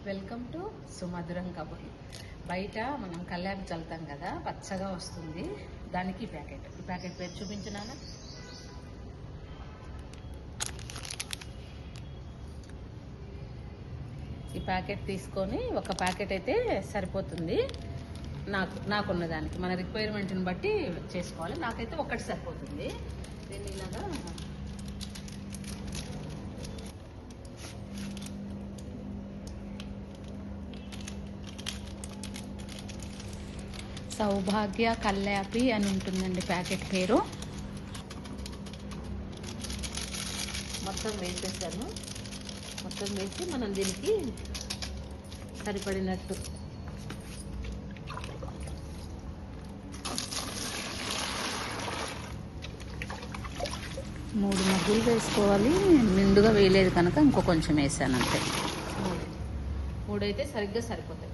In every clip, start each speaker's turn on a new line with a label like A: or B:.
A: Welcome to సుమధురం కబుర్లు. బయట మనం కల్లాపి చల్లుతాం కదా, పచ్చగా వస్తుంది. దానికి ఈ ప్యాకెట్ పేరు చూపించినానా? ఈ ప్యాకెట్ తీసుకొని ఒక ప్యాకెట్ అయితే సరిపోతుంది. నాకున్న దానికి మన రిక్వైర్మెంట్ని బట్టి చేసుకోవాలి. నాకైతే ఒకటి సరిపోతుంది. దీన్ని ఇలాగా సౌభాగ్య కల్లాపి అని ఉంటుందండి ప్యాకెట్ పేరు. మొత్తం వేసేసాను. మొత్తం వేసి మనం దీనికి సరిపడినట్టు మూడు మగ్గులు వేసుకోవాలి. నిండుగా వేయలేదు కనుక ఇంకో కొంచెం వేసాను అంతే. మూడైతే సరిగ్గా సరిపోతాయి.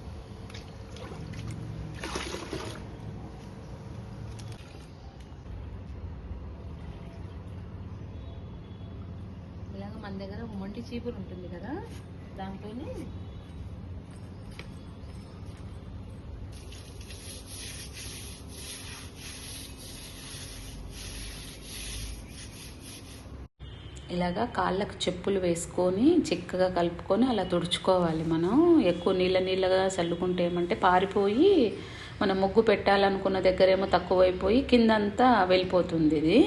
A: ఇలాగ మన దగ్గర ఒక మొంటి చీపురు ఉంటుంది కదా, దాంతో ఇలాగా కాళ్ళకు చెప్పులు వేసుకొని చిక్కగా కలుపుకొని అలా తుడుచుకోవాలి. మనం ఎక్కువ నీళ్ళగా చల్లుకుంటే ఏమంటే పారిపోయి మనం ముగ్గు పెట్టాలనుకున్న దగ్గరేమో తక్కువైపోయి కిందంతా వెళ్ళిపోతుంది. ఇది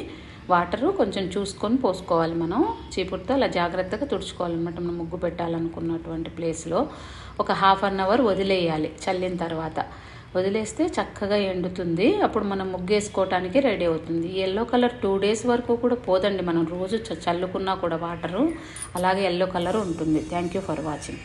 A: వాటరు కొంచెం చూసుకొని పోసుకోవాలి. మనం చీపురుతో అలా జాగ్రత్తగా తుడుచుకోవాలన్నమాట. మనం ముగ్గు పెట్టాలనుకున్నటువంటి ప్లేస్లో ఒక హాఫ్ అన్ అవర్ వదిలేయాలి. చల్లిన తర్వాత వదిలేస్తే చక్కగా ఎండుతుంది. అప్పుడు మనం ముగ్గేసుకోవటానికి రెడీ అవుతుంది. ఎల్లో కలర్ 2 days వరకు కూడా పోదండి. మనం రోజు చల్లుకున్నా కూడా వాటరు అలాగే ఎల్లో కలర్ ఉంటుంది. Thank you for watching.